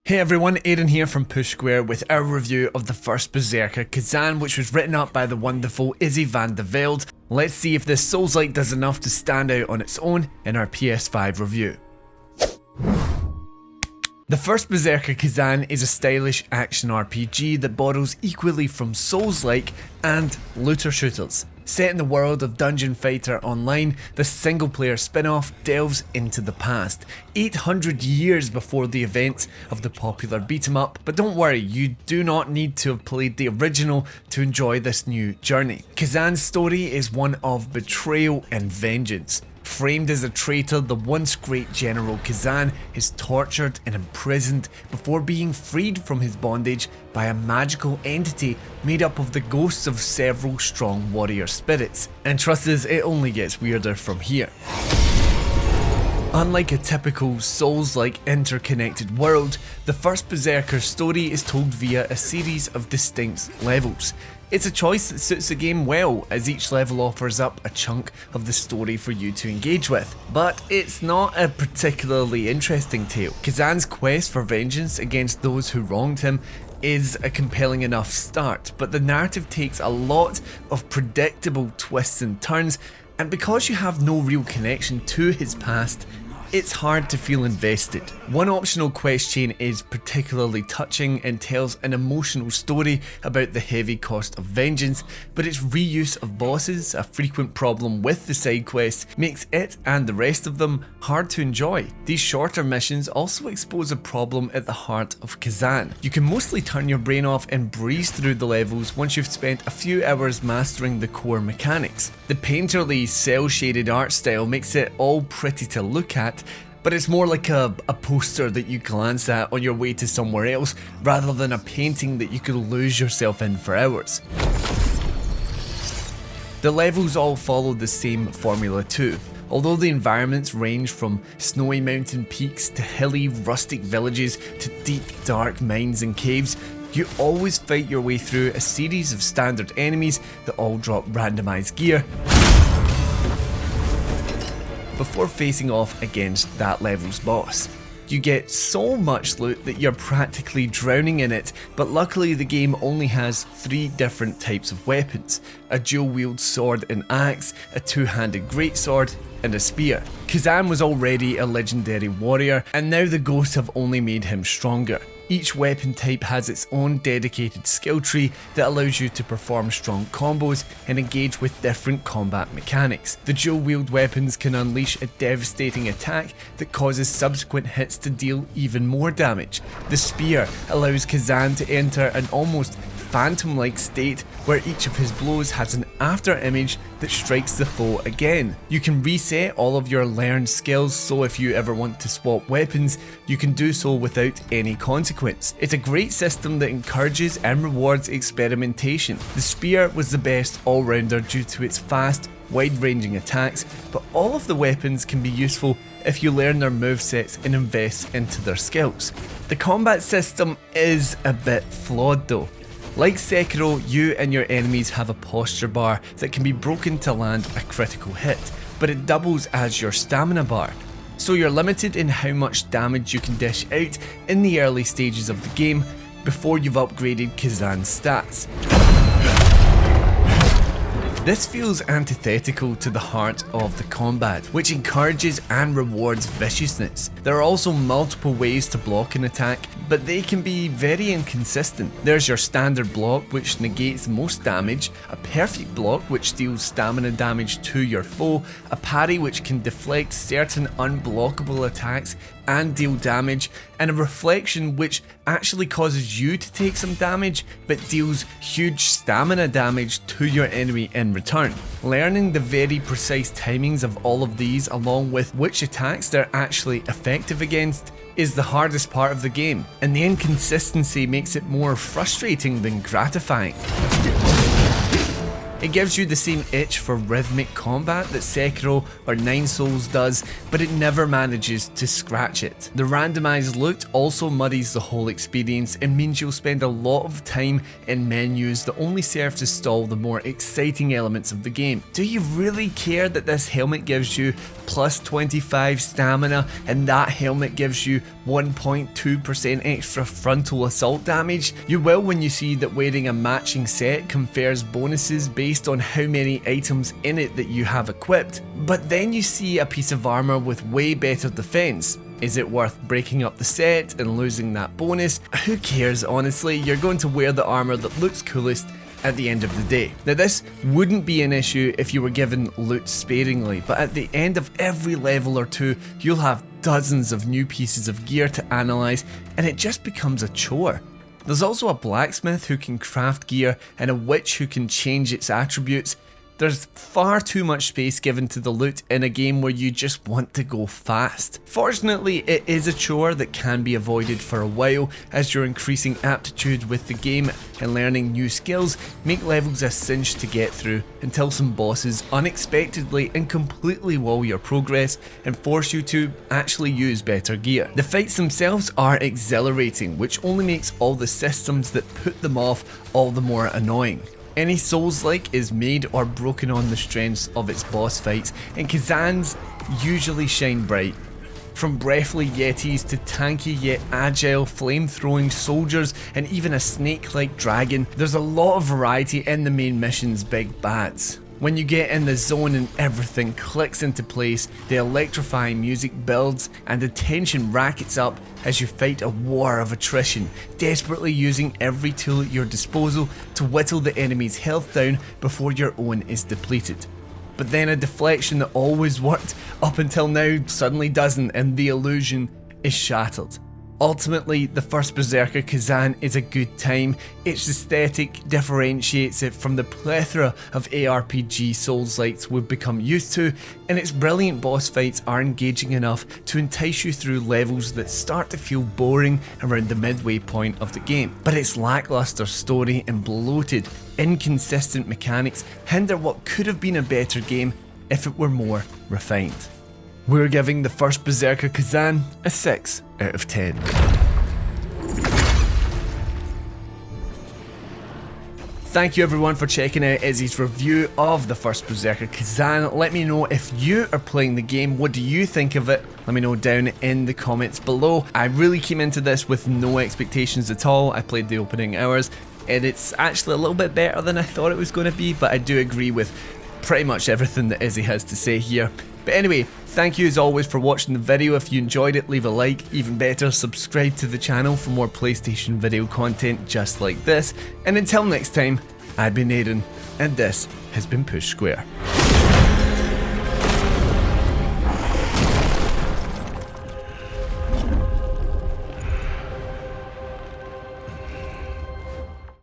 Hey everyone, Aiden here from Push Square with our review of the First Berserker Khazan, which was written up by the wonderful Issy van de Velde. Let's see if this Souls-like does enough to stand out on its own in our PS5 review. The First Berserker Khazan is a stylish action RPG that borrows equally from Souls-like and looter shooters. Set in the world of Dungeon Fighter Online, the single-player spin-off delves into the past, 800 years before the events of the popular beat-em-up. But don't worry, you do not need to have played the original to enjoy this new journey. Khazan's story is one of betrayal and vengeance. Framed as a traitor, the once great General Khazan is tortured and imprisoned before being freed from his bondage by a magical entity made up of the ghosts of several strong warrior spirits. And trust us, it only gets weirder from here. Unlike a typical Souls-like interconnected world, the First Berserker story is told via a series of distinct levels. It's a choice that suits the game well, as each level offers up a chunk of the story for you to engage with. But it's not a particularly interesting tale. Khazan's quest for vengeance against those who wronged him is a compelling enough start, but the narrative takes a lot of predictable twists and turns, and because you have no real connection to his past, it's hard to feel invested. One optional quest chain is particularly touching and tells an emotional story about the heavy cost of vengeance, but its reuse of bosses, a frequent problem with the side quests, makes it and the rest of them hard to enjoy. These shorter missions also expose a problem at the heart of Khazan. You can mostly turn your brain off and breeze through the levels once you've spent a few hours mastering the core mechanics. The painterly cel-shaded art style makes it all pretty to look at, but it's more like a poster that you glance at on your way to somewhere else, rather than a painting that you could lose yourself in for hours. The levels all follow the same formula too. Although the environments range from snowy mountain peaks to hilly, rustic villages to deep, dark mines and caves, you always fight your way through a series of standard enemies that all drop randomized gear before facing off against that level's boss. You get so much loot that you're practically drowning in it, but luckily the game only has 3 different types of weapons: a dual-wield sword and axe, a two-handed greatsword, and a spear. Khazan was already a legendary warrior, and now the ghosts have only made him stronger. Each weapon type has its own dedicated skill tree that allows you to perform strong combos and engage with different combat mechanics. The dual wield weapons can unleash a devastating attack that causes subsequent hits to deal even more damage. The spear allows Khazan to enter an almost phantom-like state where each of his blows has an after image that strikes the foe again. You can reset all of your learned skills, so if you ever want to swap weapons, you can do so without any consequence. It's a great system that encourages and rewards experimentation. The spear was the best all-rounder due to its fast, wide-ranging attacks, but all of the weapons can be useful if you learn their movesets and invest into their skills. The combat system is a bit flawed though. Like Sekiro, you and your enemies have a posture bar that can be broken to land a critical hit, but it doubles as your stamina bar. So you're limited in how much damage you can dish out in the early stages of the game before you've upgraded Khazan's stats. This feels antithetical to the heart of the combat, which encourages and rewards viciousness. There are also multiple ways to block an attack, but they can be very inconsistent. There's your standard block, which negates most damage, a perfect block, which deals stamina damage to your foe, a parry, which can deflect certain unblockable attacks and deal damage, and a reflection, which actually causes you to take some damage but deals huge stamina damage to your enemy in return. Learning the very precise timings of all of these, along with which attacks they're actually effective against, is the hardest part of the game, and the inconsistency makes it more frustrating than gratifying. It gives you the same itch for rhythmic combat that Sekiro or Nine Souls does, but it never manages to scratch it. The randomized loot also muddies the whole experience and means you'll spend a lot of time in menus that only serve to stall the more exciting elements of the game. Do you really care that this helmet gives you plus 25 stamina and that helmet gives you 1.2% extra frontal assault damage? You will when you see that wearing a matching set confers bonuses based on how many items in it that you have equipped, but then you see a piece of armor with way better defense. Is it worth breaking up the set and losing that bonus? Who cares, honestly? You're going to wear the armor that looks coolest at the end of the day. Now, this wouldn't be an issue if you were given loot sparingly, but at the end of every level or two, you'll have dozens of new pieces of gear to analyse, and it just becomes a chore. There's also a blacksmith who can craft gear and a witch who can change its attributes. There's far too much space given to the loot in a game where you just want to go fast. Fortunately, it is a chore that can be avoided for a while, as your increasing aptitude with the game and learning new skills make levels a cinch to get through until some bosses unexpectedly and completely wall your progress and force you to actually use better gear. The fights themselves are exhilarating, which only makes all the systems that put them off all the more annoying. Any Souls-like is made or broken on the strengths of its boss fights, and Khazan's usually shine bright. From breathly yetis to tanky yet agile flame-throwing soldiers and even a snake-like dragon, there's a lot of variety in the main mission's big bads. When you get in the zone and everything clicks into place, the electrifying music builds and the tension rackets up as you fight a war of attrition, desperately using every tool at your disposal to whittle the enemy's health down before your own is depleted. But then a deflection that always worked up until now suddenly doesn't, and the illusion is shattered. Ultimately, the First Berserker Khazan is a good time. Its aesthetic differentiates it from the plethora of ARPG Souls-likes we've become used to, and its brilliant boss fights are engaging enough to entice you through levels that start to feel boring around the midway point of the game. But its lackluster story and bloated, inconsistent mechanics hinder what could have been a better game if it were more refined. We're giving the First Berserker Khazan a 6 out of 10. Thank you everyone for checking out Issy's review of the First Berserker Khazan. Let me know if you are playing the game, what do you think of it? Let me know down in the comments below. I really came into this with no expectations at all. I played the opening hours and it's actually a little bit better than I thought it was going to be, but I do agree with pretty much everything that Issy has to say here. But anyway, thank you as always for watching the video. If you enjoyed it, leave a like. Even better, subscribe to the channel for more PlayStation video content just like this. And until next time, I've been Aiden, and this has been Push Square.